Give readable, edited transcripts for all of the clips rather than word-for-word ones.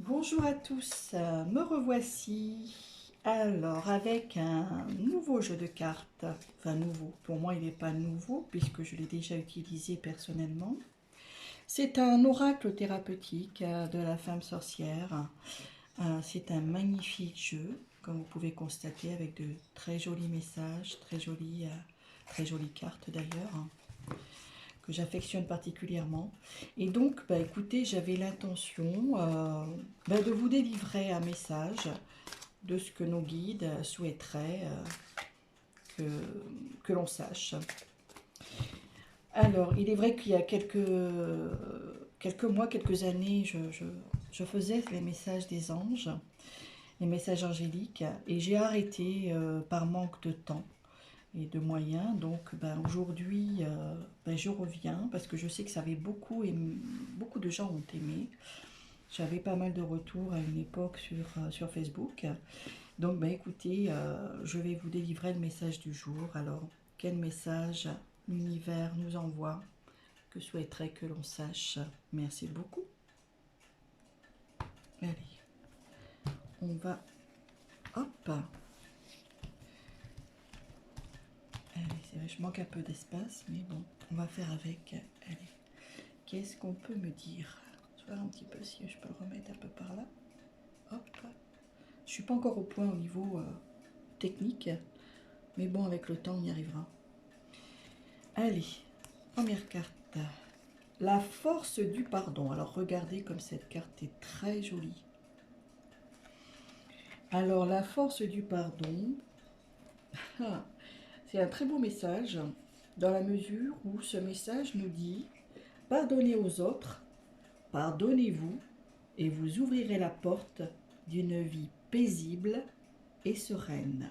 Bonjour à tous, me revoici. Alors, avec un nouveau jeu de cartes, enfin nouveau, pour moi il n'est pas nouveau puisque je l'ai déjà utilisé personnellement. C'est un oracle thérapeutique de la femme sorcière. C'est un magnifique jeu, comme vous pouvez constater, avec de très jolis messages, très jolies cartes d'ailleurs, que j'affectionne particulièrement. Et donc, écoutez, j'avais l'intention de vous délivrer un message de ce que nos guides souhaiteraient que l'on sache. Alors, il est vrai qu'il y a quelques mois, quelques années, je faisais les messages des anges, les messages angéliques, et j'ai arrêté par manque de temps et de moyens. Donc aujourd'hui, je reviens parce que je sais que ça avait beaucoup de gens ont aimé. J'avais pas mal de retours à une époque sur Facebook. Donc écoutez, je vais vous délivrer le message du jour. Alors, quel message l'univers nous envoie? Que souhaiterait que l'on sache? Merci beaucoup. Allez, on va... Hop. Allez, c'est vrai, je manque un peu d'espace, mais bon, on va faire avec. Allez, qu'est-ce qu'on peut me dire? Je vais voir un petit peu si je peux le remettre un peu par là. Hop. Je suis pas encore au point au niveau technique, mais bon, avec le temps, on y arrivera. Allez, première carte. La force du pardon. Alors, regardez comme cette carte est très jolie. Alors, la force du pardon, c'est un très beau message, dans la mesure où ce message nous dit « Pardonnez aux autres, pardonnez-vous, et vous ouvrirez la porte d'une vie paisible et sereine. »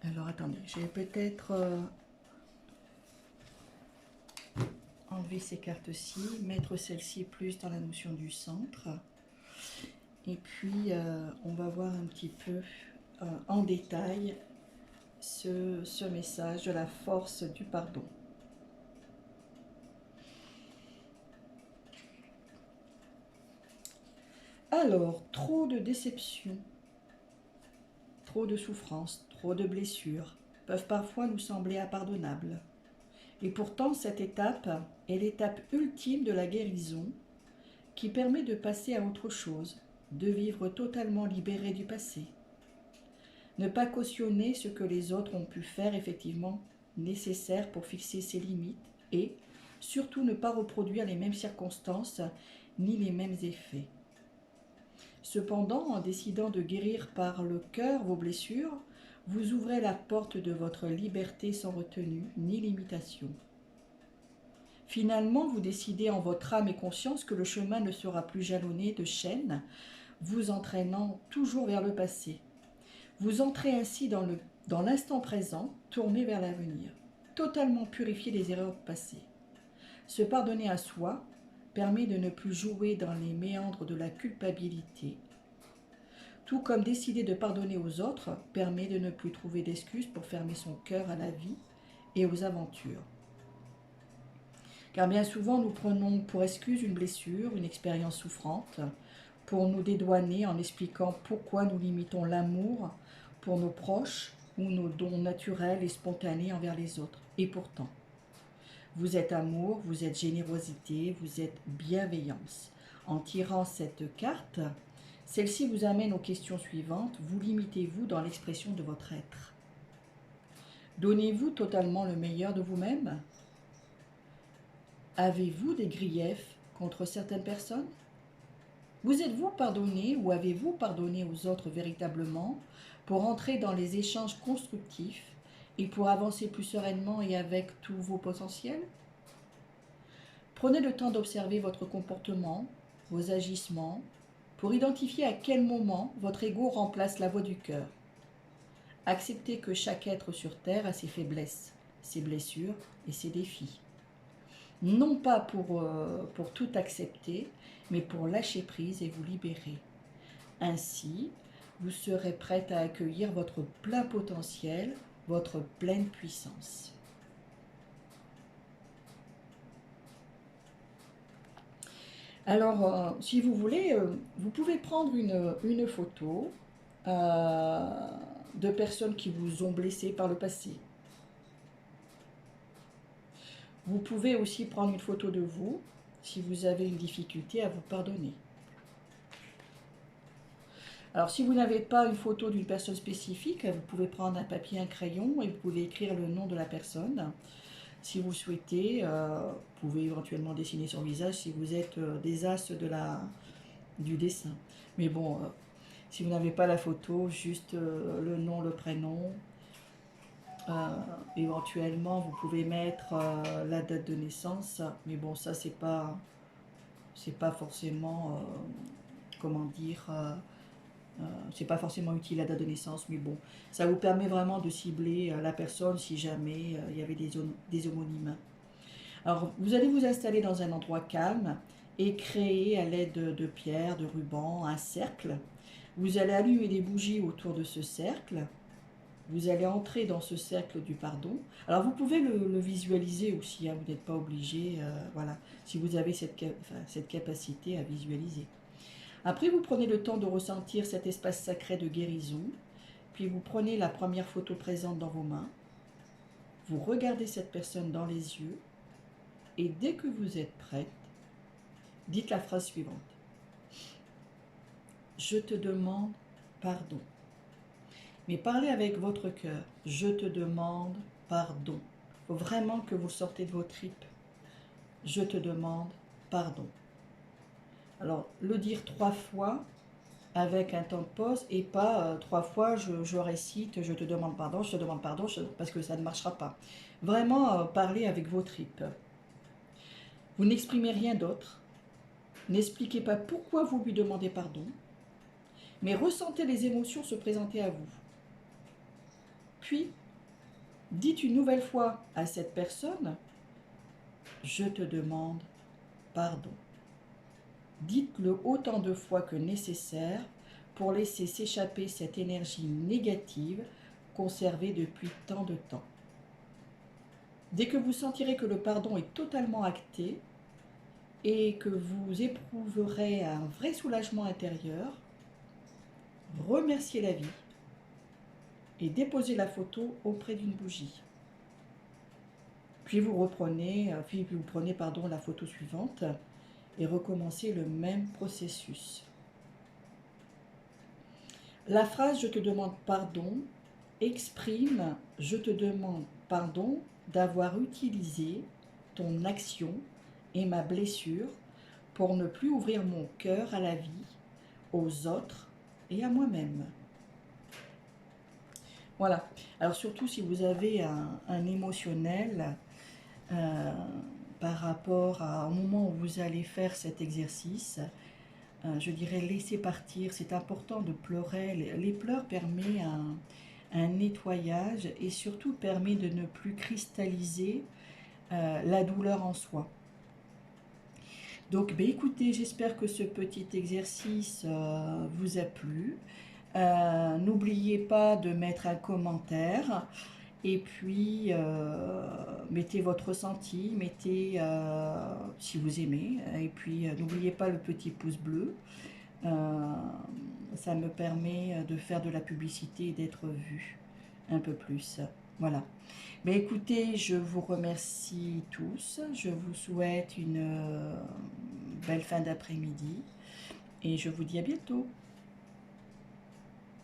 Alors, attendez, je vais peut-être enlever ces cartes-ci, mettre celle-ci plus dans la notion du centre. Et puis, on va voir un petit peu en détail ce message de la force du pardon. Alors, trop de déceptions, trop de souffrances, trop de blessures peuvent parfois nous sembler impardonnables. Et pourtant, cette étape est l'étape ultime de la guérison qui permet de passer à autre chose, de vivre totalement libéré du passé. Ne pas cautionner ce que les autres ont pu faire effectivement nécessaire pour fixer ses limites et surtout ne pas reproduire les mêmes circonstances ni les mêmes effets. Cependant, en décidant de guérir par le cœur vos blessures, vous ouvrez la porte de votre liberté sans retenue ni limitation. Finalement, vous décidez en votre âme et conscience que le chemin ne sera plus jalonné de chaînes, vous entraînant toujours vers le passé. Vous entrez ainsi dans l'instant présent, tourné vers l'avenir, totalement purifié des erreurs passées. Se pardonner à soi permet de ne plus jouer dans les méandres de la culpabilité, tout comme décider de pardonner aux autres permet de ne plus trouver d'excuses pour fermer son cœur à la vie et aux aventures. Car bien souvent, nous prenons pour excuse une blessure, une expérience souffrante, pour nous dédouaner en expliquant pourquoi nous limitons l'amour pour nos proches ou nos dons naturels et spontanés envers les autres. Et pourtant, vous êtes amour, vous êtes générosité, vous êtes bienveillance. En tirant cette carte, celle-ci vous amène aux questions suivantes. Vous limitez-vous dans l'expression de votre être? Donnez-vous totalement le meilleur de vous-même? Avez-vous des griefs contre certaines personnes? Vous êtes-vous pardonné ou avez-vous pardonné aux autres véritablement pour entrer dans les échanges constructifs et pour avancer plus sereinement et avec tous vos potentiels? Prenez le temps d'observer votre comportement, vos agissements, pour identifier à quel moment votre ego remplace la voix du cœur. Acceptez que chaque être sur Terre a ses faiblesses, ses blessures et ses défis. Non pas pour tout accepter, mais pour lâcher prise et vous libérer. Ainsi, vous serez prête à accueillir votre plein potentiel, votre pleine puissance. Alors, si vous voulez, vous pouvez prendre une photo euh, de personnes qui vous ont blessé par le passé. Vous pouvez aussi prendre une photo de vous si vous avez une difficulté à vous pardonner. Alors, si vous n'avez pas une photo d'une personne spécifique, vous pouvez prendre un papier, un crayon et vous pouvez écrire le nom de la personne. Si vous souhaitez, vous pouvez éventuellement dessiner son visage si vous êtes des as du dessin. Mais bon, si vous n'avez pas la photo, juste le nom, le prénom. Éventuellement, vous pouvez mettre la date de naissance. Mais bon, ça, c'est pas forcément, comment dire, c'est pas forcément utile la date de naissance, mais bon, ça vous permet vraiment de cibler la personne si jamais il y avait des homonymes. Alors, vous allez vous installer dans un endroit calme et créer à l'aide de pierres, de rubans, un cercle. Vous allez allumer des bougies autour de ce cercle. Vous allez entrer dans ce cercle du pardon. Alors, vous pouvez le visualiser aussi, hein, vous n'êtes pas obligé, voilà, si vous avez cette capacité à visualiser. Après, vous prenez le temps de ressentir cet espace sacré de guérison, puis vous prenez la première photo présente dans vos mains, vous regardez cette personne dans les yeux, et dès que vous êtes prête, dites la phrase suivante. Je te demande pardon. Mais parlez avec votre cœur. Je te demande pardon. Il faut vraiment que vous sortez de vos tripes. Je te demande pardon. Alors, le dire 3 fois avec un temps de pause et pas 3 fois je récite, je te demande pardon, je te demande pardon, parce que ça ne marchera pas. Vraiment, parlez avec vos tripes. Vous n'exprimez rien d'autre. N'expliquez pas pourquoi vous lui demandez pardon, mais ressentez les émotions se présenter à vous. Puis, dites une nouvelle fois à cette personne, je te demande pardon. Dites-le autant de fois que nécessaire pour laisser s'échapper cette énergie négative conservée depuis tant de temps. Dès que vous sentirez que le pardon est totalement acté et que vous éprouverez un vrai soulagement intérieur, remerciez la vie et déposez la photo auprès d'une bougie. Puis vous prenez la photo suivante et recommencez le même processus. La phrase « je te demande pardon » exprime « je te demande pardon d'avoir utilisé ton action et ma blessure pour ne plus ouvrir mon cœur à la vie, aux autres et à moi-même. » Voilà. Alors surtout si vous avez un émotionnel par rapport au moment où vous allez faire cet exercice, je dirais laisser partir. C'est important de pleurer. Les pleurs permettent un nettoyage et surtout permet de ne plus cristalliser la douleur en soi. Donc écoutez, j'espère que ce petit exercice vous a plu. N'oubliez pas de mettre un commentaire et puis mettez votre ressenti, mettez si vous aimez, et puis n'oubliez pas le petit pouce bleu. Ça me permet de faire de la publicité et d'être vue un peu plus. Voilà. Mais écoutez, je vous remercie tous. Je vous souhaite une belle fin d'après-midi et je vous dis à bientôt.